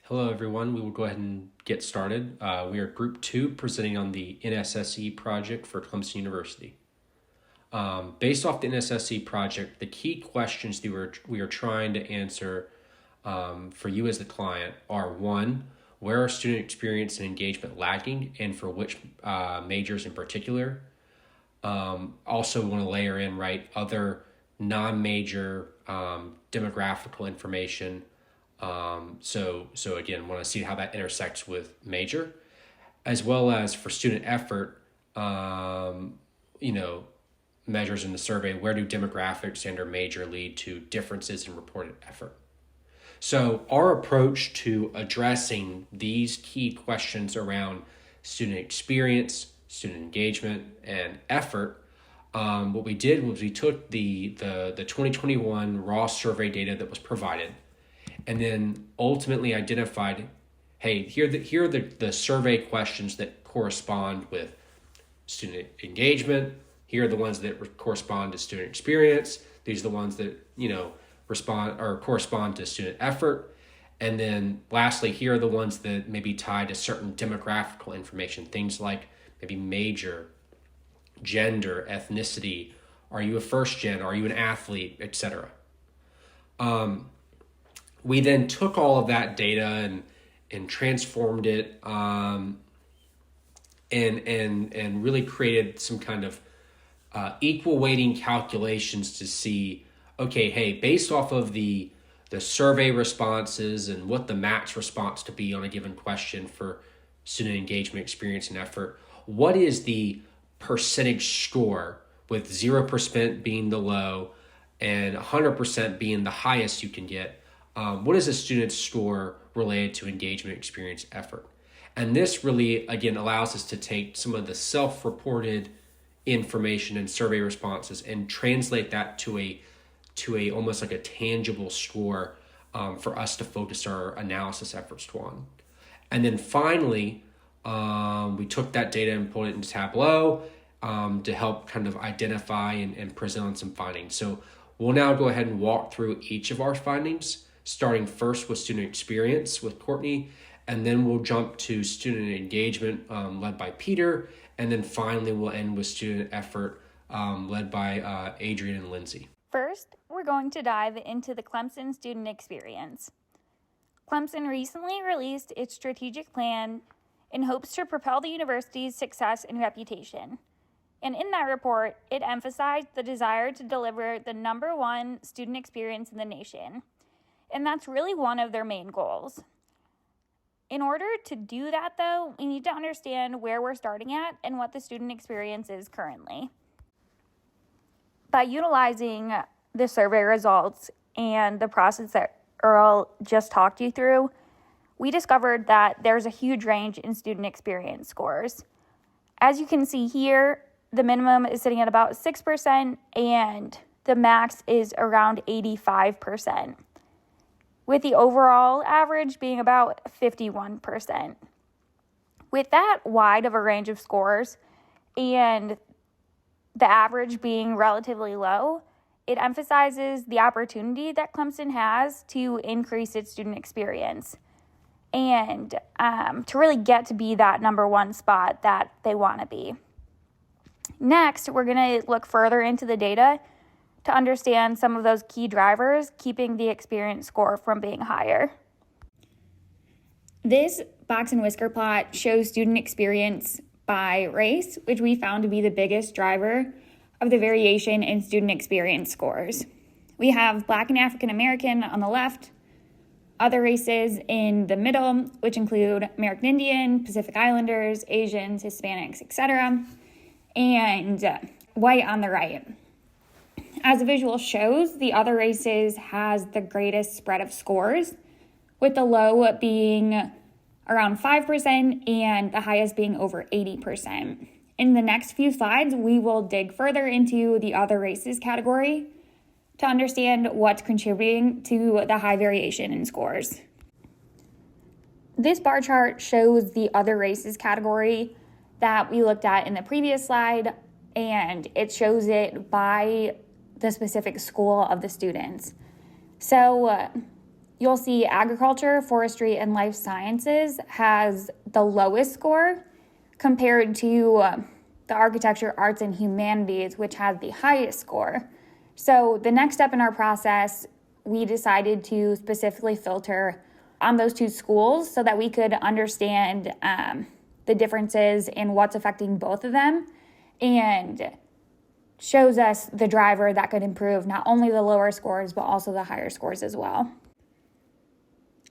Hello, everyone. We will go ahead and get started. We are Group 2 presenting on the NSSE project for Clemson University. Based off the NSSE project, the key questions that we are trying to answer for you as the client are one, where are student experience and engagement lacking and for which majors in particular? Also want to layer in, other non-major demographical information. So again, want to see how that intersects with major, as well as for student effort, you know, measures in the survey, where do demographics and or major lead to differences in reported effort? So our approach to addressing these key questions around student experience, student engagement, and effort, what we did was we took the 2021 raw survey data that was provided, and then ultimately identified, hey, here are the survey questions that correspond with student engagement. Here are the ones that correspond to student experience. These are the ones that respond or correspond to student effort. And then lastly, here are the ones that may be tied to certain demographical information, things like maybe major, gender, ethnicity. Are you a first gen? Are you an athlete, etc.? We then took all of that data and transformed it, and really created some kind of equal weighting calculations to see, okay, hey, based off of the survey responses and what the max response to be on a given question for student engagement, experience, and effort, what is the percentage score, with 0% being the low and 100% being the highest you can get? What is a student's score related to engagement, experience, effort? And this really, again, allows us to take some of the self-reported information and survey responses and translate that to a almost like a tangible score for us to focus our analysis efforts on. And then finally, we took that data and put it into Tableau to help kind of identify and present on some findings. So we'll now go ahead and walk through each of our findings, starting first with student experience with Courtney, and then we'll jump to student engagement led by Peter, and then finally we'll end with student effort led by Adrian and Lindsay. First, we're going to dive into the Clemson student experience. Clemson recently released its strategic plan in hopes to propel the university's success and reputation. And in that report, it emphasized the desire to deliver the number one student experience in the nation. And that's really one of their main goals. In order to do that, though, we need to understand where we're starting at and what the student experience is currently. By utilizing the survey results and the process that Earl just talked you through, we discovered that there's a huge range in student experience scores. As you can see here, the minimum is sitting at about 6% and the max is around 85%, with the overall average being about 51%. With that wide of a range of scores and the average being relatively low, it emphasizes the opportunity that Clemson has to increase its student experience and to really get to be that number one spot that they want to be. Next, we're going to look further into the data to understand some of those key drivers keeping the experience score from being higher. This box and whisker plot shows student experience by race, which we found to be the biggest driver of the variation in student experience scores. We have Black and African American on the left, other races in the middle, which include American Indian, Pacific Islanders, Asians, Hispanics, etc., and white on the right. As the visual shows, the other races has the greatest spread of scores, with the low being around 5% and the highest being over 80%. In the next few slides, we will dig further into the other races category to understand what's contributing to the high variation in scores. This bar chart shows the other races category that we looked at in the previous slide, and it shows it by the specific school of the students. So you'll see agriculture, forestry, and life sciences has the lowest score compared to the architecture, arts, and humanities, which has the highest score. So the next step in our process, we decided to specifically filter on those two schools so that we could understand the differences in what's affecting both of them, and shows us the driver that could improve not only the lower scores, but also the higher scores as well.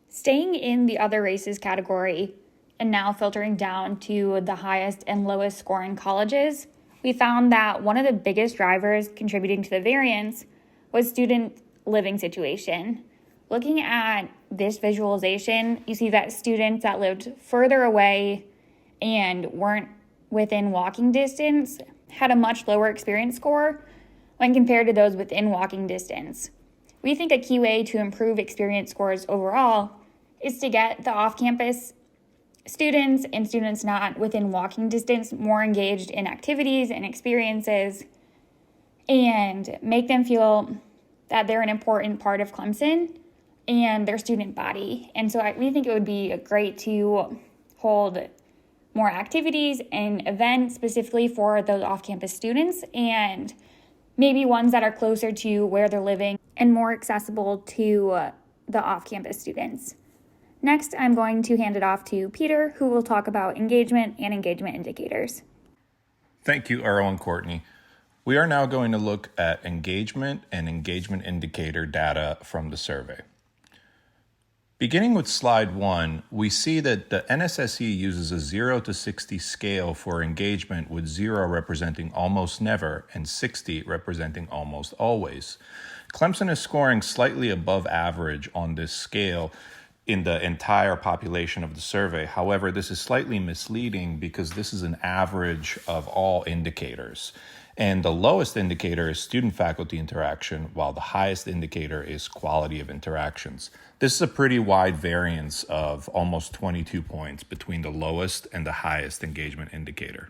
Staying in the other races category and now filtering down to the highest and lowest scoring colleges, we found that one of the biggest drivers contributing to the variance was student living situation. Looking at this visualization, you see that students that lived further away and weren't within walking distance had a much lower experience score when compared to those within walking distance. We think a key way to improve experience scores overall is to get the off-campus students and students not within walking distance more engaged in activities and experiences, and make them feel that they're an important part of Clemson and their student body. And so we think it would be great to hold more activities and events specifically for those off-campus students, and maybe ones that are closer to where they're living and more accessible to the off-campus students. Next, I'm going to hand it off to Peter, who will talk about engagement and engagement indicators. Thank you, Earl and Courtney. We are now going to look at engagement and engagement indicator data from the survey. Beginning with slide 1, we see that the NSSE uses a 0 to 60 scale for engagement, with 0 representing almost never and 60 representing almost always. Clemson is scoring slightly above average on this scale in the entire population of the survey. However, this is slightly misleading because this is an average of all indicators. And the lowest indicator is student-faculty interaction, while the highest indicator is quality of interactions. This is a pretty wide variance of almost 22 points between the lowest and the highest engagement indicator.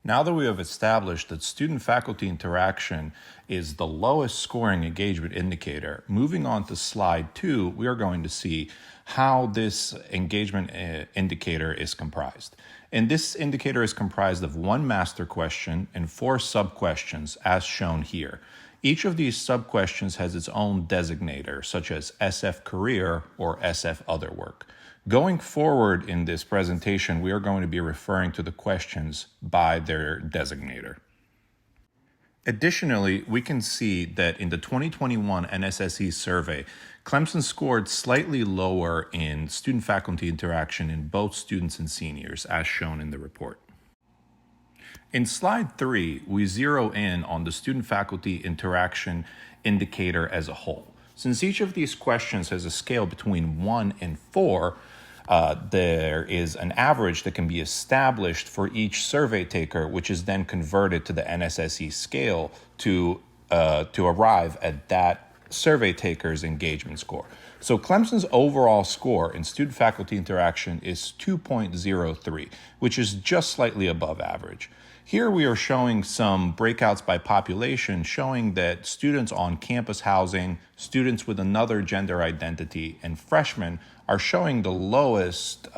Now that we have established that student-faculty interaction is the lowest scoring engagement indicator, moving on to slide 2, we are going to see how this engagement indicator is comprised. And this indicator is comprised of one master question and 4 sub-questions as shown here. Each of these sub-questions has its own designator, such as SF Career or SF Other Work. Going forward in this presentation, we are going to be referring to the questions by their designator. Additionally, we can see that in the 2021 NSSE survey, Clemson scored slightly lower in student-faculty interaction in both students and seniors, as shown in the report. In slide 3, we zero in on the student-faculty interaction indicator as a whole. Since each of these questions has a scale between 1 and 4, there is an average that can be established for each survey taker, which is then converted to the NSSE scale to arrive at that survey taker's engagement score. So Clemson's overall score in student-faculty interaction is 2.03, which is just slightly above average. Here we are showing some breakouts by population, showing that students on campus housing, students with another gender identity, and freshmen are showing the lowest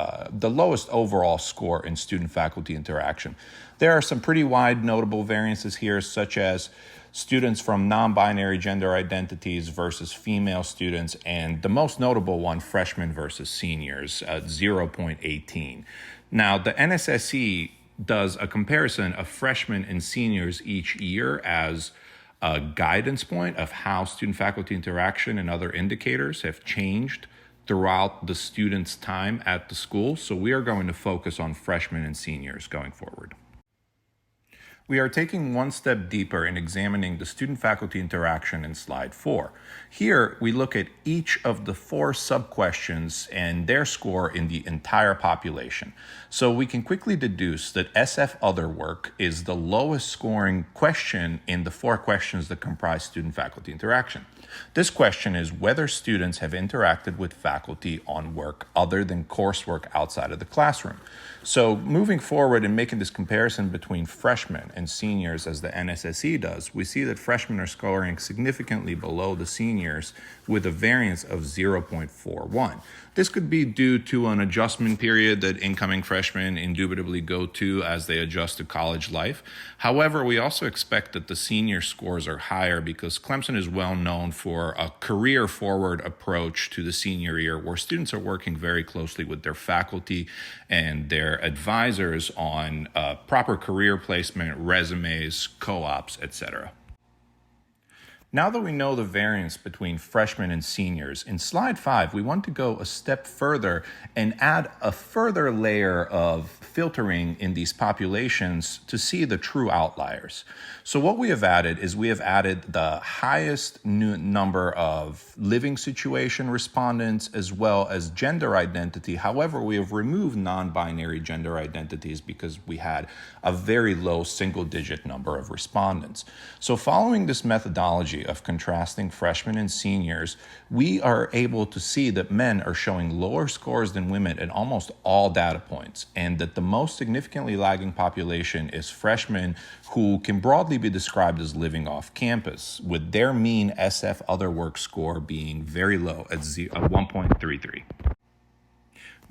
overall score in student-faculty interaction. There are some pretty wide notable variances here, such as students from non-binary gender identities versus female students, and the most notable one, freshmen versus seniors, at 0.18. Now, the NSSE does a comparison of freshmen and seniors each year as a guidance point of how student-faculty interaction and other indicators have changed throughout the student's time at the school. So we are going to focus on freshmen and seniors going forward. We are taking one step deeper in examining the student-faculty interaction in slide 4. Here, we look at each of the 4 sub-questions and their score in the entire population. So we can quickly deduce that SF Other Work is the lowest scoring question in the 4 questions that comprise student-faculty interaction. This question is whether students have interacted with faculty on work other than coursework outside of the classroom. So moving forward and making this comparison between freshmen and seniors as the NSSE does, we see that freshmen are scoring significantly below the seniors with a variance of 0.41. This could be due to an adjustment period that incoming freshmen indubitably go to as they adjust to college life. However, we also expect that the senior scores are higher because Clemson is well known for a career-forward approach to the senior year, where students are working very closely with their faculty and their advisors on proper career placement, resumes, co-ops, etc. Now that we know the variance between freshmen and seniors, in slide 5, we want to go a step further and add a further layer of filtering in these populations to see the true outliers. So what we have added is we have added the highest number of living situation respondents as well as gender identity. However, we have removed non-binary gender identities because we had a very low single-digit number of respondents. So following this methodology of contrasting freshmen and seniors, we are able to see that men are showing lower scores than women at almost all data points, and that the most significantly lagging population is freshmen, who can broadly be described as living off campus, with their mean SF other work score being very low at 1.33.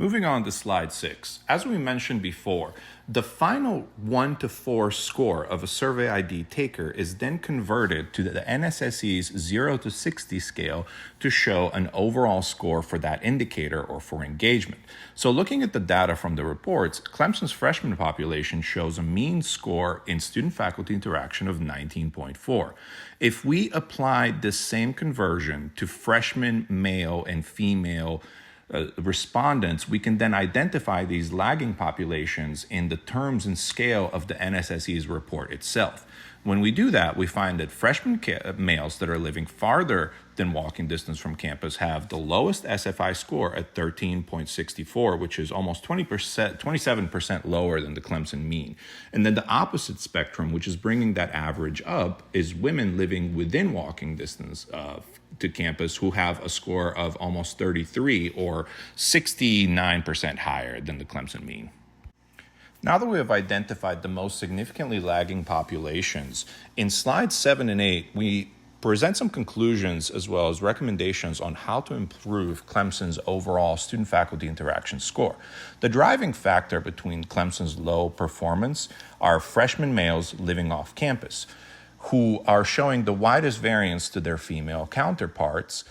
Moving on to slide 6. As we mentioned before, the final 1 to 4 score of a survey ID taker is then converted to the NSSE's 0 to 60 scale to show an overall score for that indicator or for engagement. So looking at the data from the reports, Clemson's freshman population shows a mean score in student-faculty interaction of 19.4. If we applied this same conversion to freshman male and female respondents, we can then identify these lagging populations in the terms and scale of the NSSE's report itself. When we do that, we find that freshman males that are living farther than walking distance from campus have the lowest SFI score at 13.64, which is almost 27% lower than the Clemson mean. And then the opposite spectrum, which is bringing that average up, is women living within walking distance to campus who have a score of almost 33, or 69% higher than the Clemson mean. Now that we have identified the most significantly lagging populations, in slides 7 and 8, we present some conclusions as well as recommendations on how to improve Clemson's overall student-faculty interaction score. The driving factor between Clemson's low performance are freshman males living off campus, who are showing the widest variance to their female counterparts,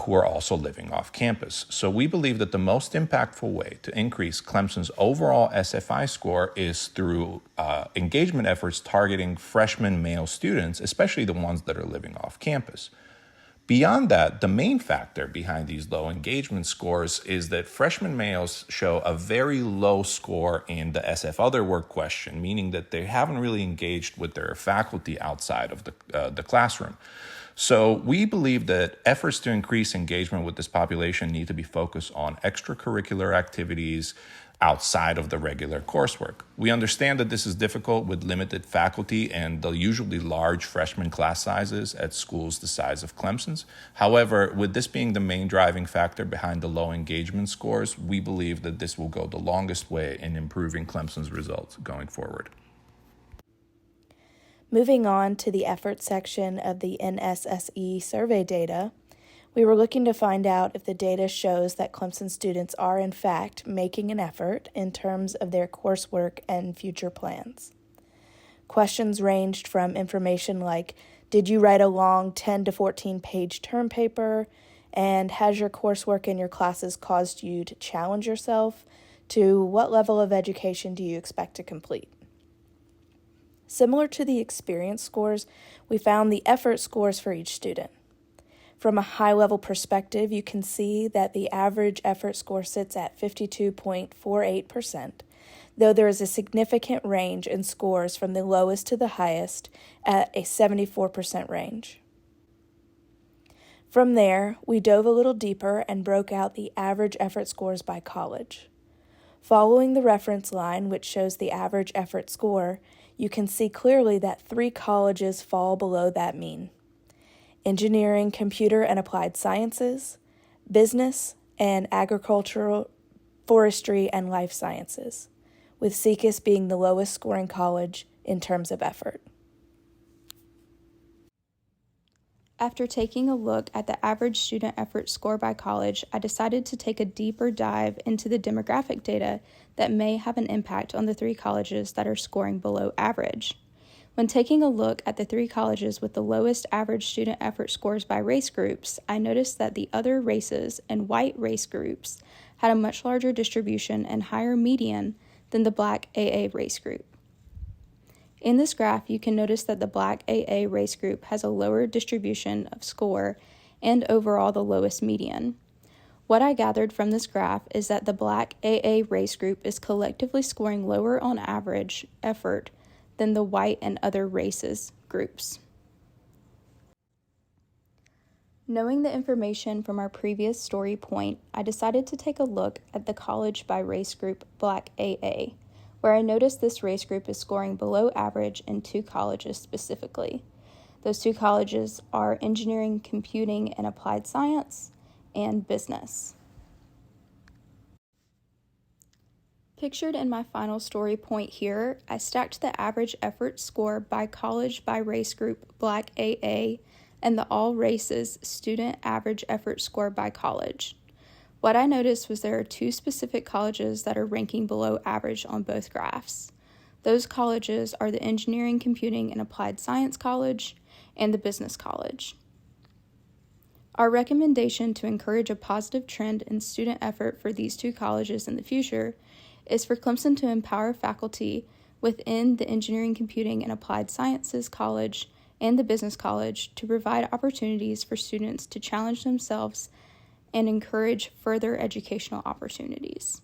who are also living off campus. So we believe that the most impactful way to increase Clemson's overall SFI score is through engagement efforts targeting freshman male students, especially the ones that are living off campus. Beyond that, the main factor behind these low engagement scores is that freshman males show a very low score in the SF Other Work question, meaning that they haven't really engaged with their faculty outside of the classroom. So we believe that efforts to increase engagement with this population need to be focused on extracurricular activities outside of the regular coursework. We understand that this is difficult with limited faculty and the usually large freshman class sizes at schools the size of Clemson's. However, with this being the main driving factor behind the low engagement scores, we believe that this will go the longest way in improving Clemson's results going forward. Moving on to the effort section of the NSSE survey data, we were looking to find out if the data shows that Clemson students are in fact making an effort in terms of their coursework and future plans. Questions ranged from information like, did you write a long 10 to 14 page term paper, and has your coursework in your classes caused you to challenge yourself, to what level of education do you expect to complete? Similar to the experience scores, we found the effort scores for each student. From a high-level perspective, you can see that the average effort score sits at 52.48%, though there is a significant range in scores from the lowest to the highest at a 74% range. From there, we dove a little deeper and broke out the average effort scores by college. Following the reference line, which shows the average effort score, you can see clearly that 3 colleges fall below that mean: engineering, computer and applied sciences, business, and agricultural, forestry, and life sciences, with SECUS being the lowest scoring college in terms of effort. After taking a look at the average student effort score by college, I decided to take a deeper dive into the demographic data that may have an impact on the 3 colleges that are scoring below average. When taking a look at the 3 colleges with the lowest average student effort scores by race groups, I noticed that the other races and white race groups had a much larger distribution and higher median than the Black AA race group. In this graph, you can notice that the Black AA race group has a lower distribution of score and overall the lowest median. What I gathered from this graph is that the Black AA race group is collectively scoring lower on average effort than the white and other races groups. Knowing the information from our previous story point, I decided to take a look at the college by race group Black AA, where I noticed this race group is scoring below average in 2 colleges specifically. Those 2 colleges are Engineering, Computing, and Applied Science, and Business. Pictured in my final story point here, I stacked the average effort score by college by race group Black AA and the all races student average effort score by college. What I noticed was there are 2 specific colleges that are ranking below average on both graphs. Those colleges are the Engineering, Computing, and Applied Science College and the Business College. Our recommendation to encourage a positive trend in student effort for these 2 colleges in the future is for Clemson to empower faculty within the Engineering, Computing, and Applied Sciences College and the Business College to provide opportunities for students to challenge themselves and encourage further educational opportunities.